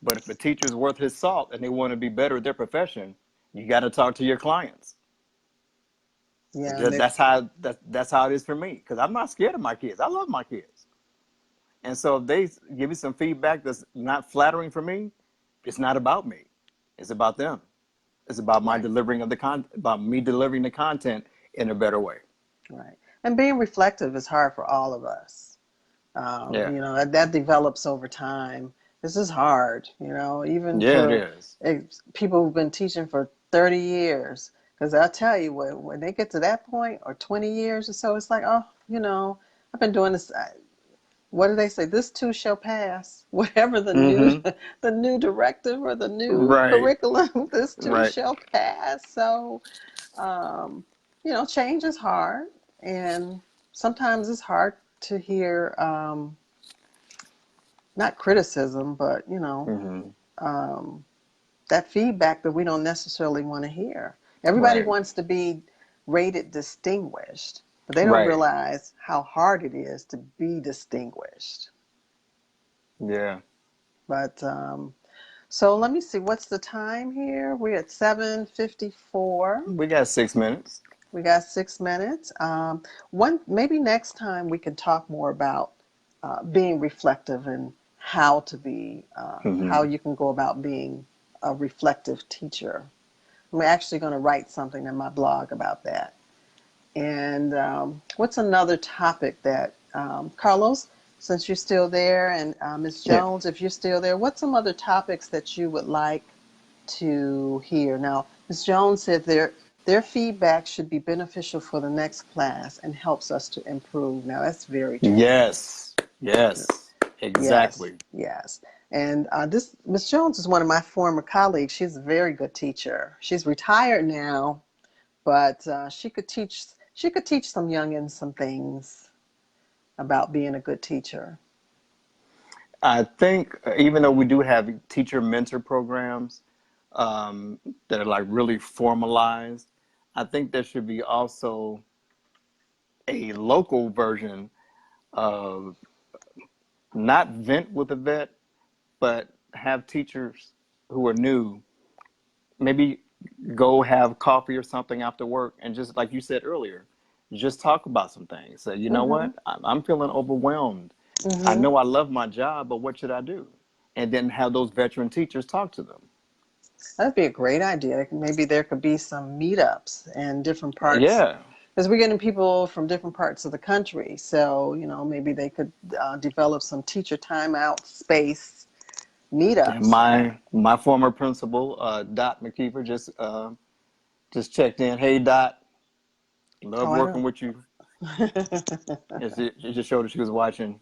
But if a teacher is worth his salt and they want to be better at their profession, You got to talk to your clients. Yeah, and That's how it is for me, because I'm not scared of my kids. I love my kids. And so if they give me some feedback that's not flattering for me, it's not about me. It's about them. It's about right, about me delivering the content in a better way. right. And being reflective is hard for all of us. Yeah. That develops over time. This is hard, even Yeah, it for is. people who've been teaching for 30 years. Because I'll tell you, when they get to that point, or 20 years or so, it's like, oh, I've been doing this. What do they say? This too shall pass. Whatever the new, Mm-hmm. the new directive or the new Right. curriculum, this too Right. shall pass. So, um, change is hard, and sometimes it's hard to hear. Not criticism, but Mm-hmm. um, that feedback that we don't necessarily want to hear. Everybody Right. wants to be rated distinguished, but they don't Right. realize how hard it is to be distinguished. Yeah. But so let me see, what's the time here? We're at 7:54. We got 6 minutes. We got 6 minutes. One maybe next time we can talk more about being reflective and how Mm-hmm. you can go about being a reflective teacher. I'm actually going to write something in my blog about that. And what's another topic that Carlos, since you're still there, and Ms. Yeah. Jones, if you're still there, what's some other topics that you would like to hear? Now, Ms. Jones said their feedback should be beneficial for the next class and helps us to improve. Now, that's very true. Yes. Yes. Yes, Exactly. yes. And this Ms. Jones is one of my former colleagues. She's a very good teacher. She's retired now, but she could teach some youngins some things about being a good teacher. I think even though we do have teacher mentor programs that are like really formalized, I think there should be also a local version of not vent with a vet, but have teachers who are new maybe go have coffee or something after work and just like you said earlier, just talk about some things. Say, you know Mm-hmm. what, I'm feeling overwhelmed. I Mm-hmm. know I love my job, but what should I do? And then have those veteran teachers talk to them. That'd be a great idea. Maybe there could be some meetups in different parts, Yeah, because we're getting people from different parts of the country. So, maybe they could develop some teacher timeout space and meetups. my former principal, Dot McKeever, just checked in. Hey, Dot, love Oh, I working don't. with you. It just showed that she was watching.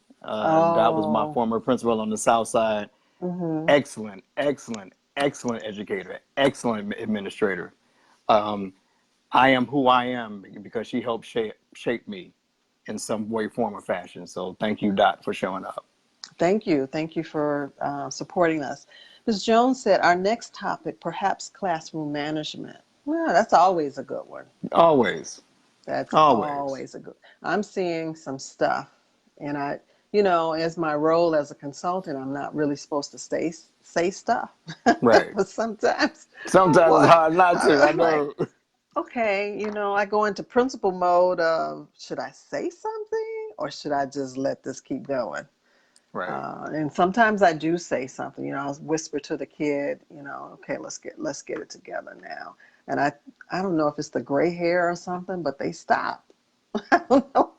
Dot was my Oh. former principal on the South Side. Mm-hmm. Excellent, excellent, excellent educator, excellent administrator. Um, I am who I am because she helped shape me in some way, form, or fashion. So thank you, Dot, for showing up. Thank you. Thank you for supporting us. Ms. Jones said our next topic, perhaps classroom management. Well, that's always a good one. Always, That's always. always a good. I'm seeing some stuff, and as my role as a consultant, I'm not really supposed to say stuff, Right. but sometimes I'm Sometimes it's like, hard not to. I I'm like, know. okay, I go into principal mode of should I say something or should I just let this keep going? Right. And sometimes I do say something, I'll whisper to the kid, okay, let's get it together now. And I don't know if it's the gray hair or something, but they stop. I don't know,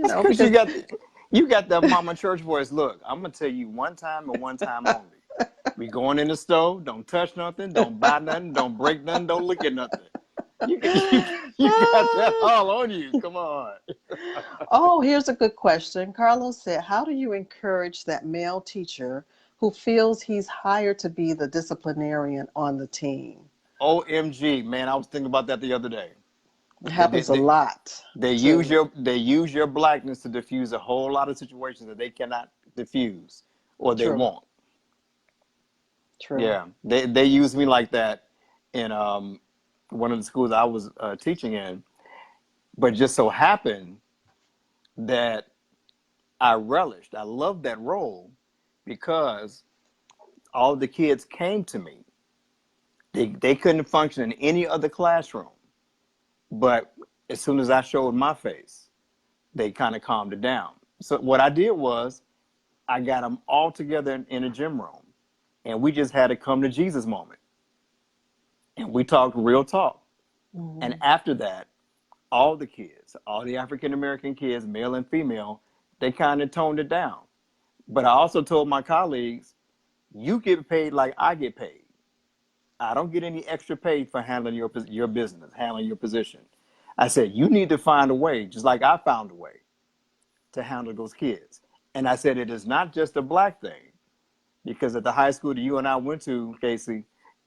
That's because because you got that mama church voice. Look, I'm gonna tell you one time and one time only. We going in the store. Don't touch nothing. Don't buy nothing. Don't break nothing. Don't look at nothing. You you got that all on you. Come on. oh, here's a good question. Carlos said, how do you encourage that male teacher who feels he's hired to be the disciplinarian on the team? OMG, man! I was thinking about that the other day. It They, they, happens a they, lot too. they use your blackness to diffuse a whole lot of situations that they cannot diffuse or they True, won't. true. Yeah, they use me like that in one of the schools I was teaching in, but just so happened that I loved that role because all the kids came to me They couldn't function in any other classroom. But as soon as I showed my face, they kind of calmed it down. So what I did was I got them all together in a gym room, and we just had a come to Jesus moment, and we talked real talk. And Hmm. after that, all the kids, all the African American kids, male and female, they kind of toned it down. But I also told my colleagues, you get paid like I get paid. I don't get any extra pay for handling your business, handling your position. I said, you need to find a way, just like I found a way to handle those kids. And I said, it is not just a black thing, because at the high school that you and I went to, Casey,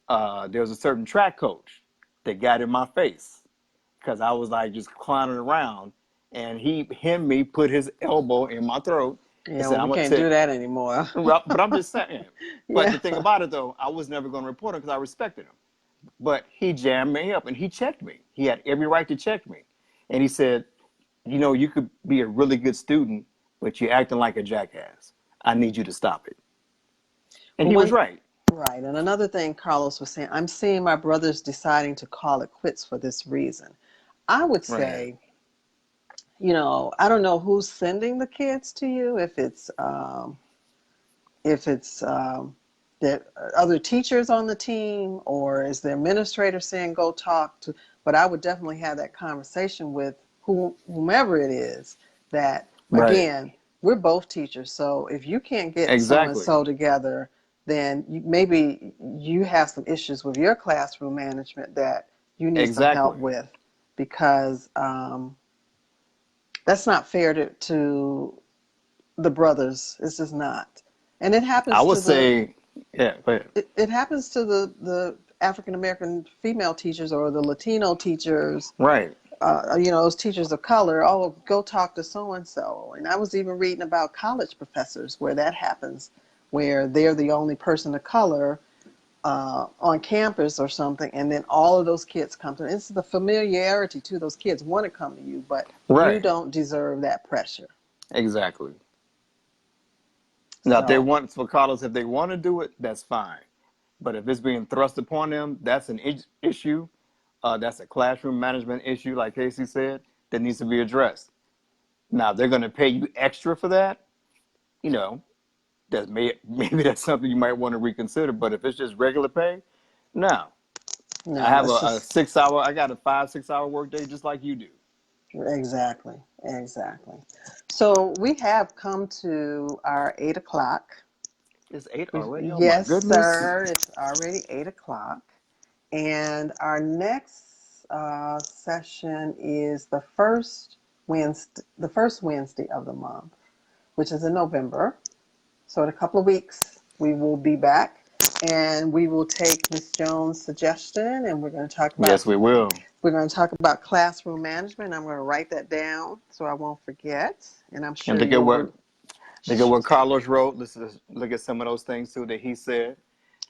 there was a certain track coach that got in my face because I was like just clowning around, and he him me put his elbow in my throat and Yeah, said, well, "I'm we gonna can't take." do that anymore. Well, but I'm just saying. But Yeah. the thing about it though, I was never going to report him because I respected him. But he jammed me up and he checked me. He had every right to check me, and he said, "You know, you could be a really good student, but you're acting like a jackass. I need you to stop it." And Well, he was one, right. right. And another thing Carlos was saying, I'm seeing my brothers deciding to call it quits for this reason. I would Right. say, I don't know who's sending the kids to you, if it's the other teachers on the team, or is the administrator saying go talk to, but I would definitely have that conversation with whomever it is that, Right. again, we're both teachers, so if you can't get so and Exactly. so together, then maybe you have some issues with your classroom management that you need some help Exactly. with, because that's not fair to the brothers. It's just not. And it I happens would to the say, yeah, but it happens to the African American female teachers, or the Latino teachers, right. those teachers of color. Oh, go talk to so and so. And I was even reading about college professors where that happens, where they're the only person of color on campus or something, and then all of those kids come to. It's the familiarity to those kids want to come to you, but you Right. don't deserve that pressure. Exactly. Now, if they So want for Carlos, if they want to do it, that's fine. But if it's being thrust upon them, that's an issue. That's a classroom management issue, like Casey said, that needs to be addressed. Now, if they're going to pay you extra for that, you know, maybe that's something you might want to reconsider. But if it's just regular pay, no. I no, have it's a just 6 hour. I got a 5 6 hour workday just like you do. exactly, exactly. So we have come to our 8 o'clock. It's 8 already. Oh my Yes, goodness. sir. It's already 8 o'clock. And our next session is the first Wednesday of the month, which is in November. So in a couple of weeks, we will be back, and we will take Miss Jones' suggestion, and Yes, we will. we're going to talk about classroom management. I'm going to write that down so I won't forget, and I'm And sure you'll look at what Carlos wrote. Let's just look at some of those things too that he said.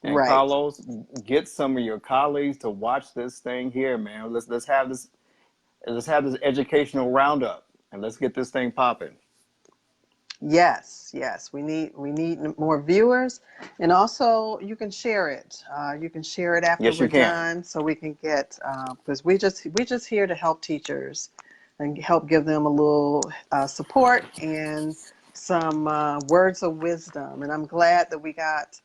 And right. Carlos, get some of your colleagues to watch this thing here, man. Let's have this educational roundup, and let's get this thing popping. Yes, yes, we need more viewers, and also you can share it. You can share it after Yes, we're you can. done, so we can get because we just here to help teachers and help give them a little support and some words of wisdom. And I'm glad that we got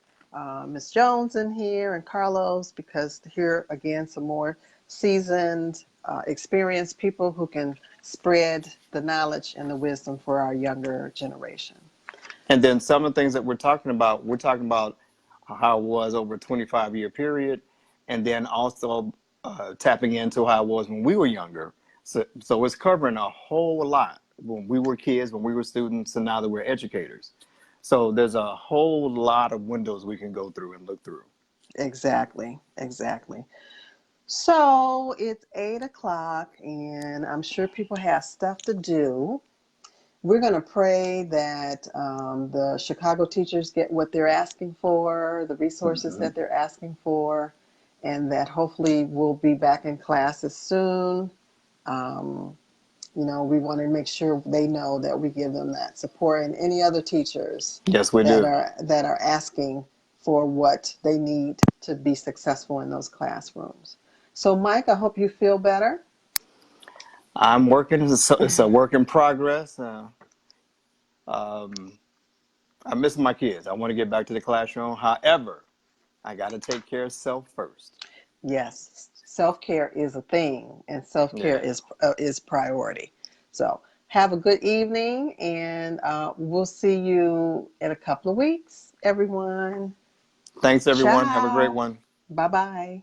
Miss Jones in here and Carlos, because here again some more seasoned, experienced people who can spread the knowledge and the wisdom for our younger generation. And then some of the things that we're talking about how it was over a 25-year period, and then also tapping into how it was when we were younger. So it's covering a whole lot when we were kids, when we were students, and now that we're educators. So there's a whole lot of windows we can go through and look through. Exactly, exactly. So it's 8 o'clock, and I'm sure people have stuff to do. We're going to pray that the Chicago teachers get what they're asking for, the resources Mm-hmm. that they're asking for, and that hopefully we'll be back in classes soon. Um, we want to make sure they know that we give them that support, and any other teachers Yes, we that do. are asking for what they need to be successful in those classrooms. So, Mike, I hope you feel better. I'm working. It's a work in progress. Um, I miss my kids. I want to get back to the classroom. However, I got to take care of self first. Yes, self-care is a thing, and self-care Yeah. is priority. So, have a good evening, and we'll see you in a couple of weeks, everyone. Thanks, everyone. Have a great Ciao. one. Bye bye.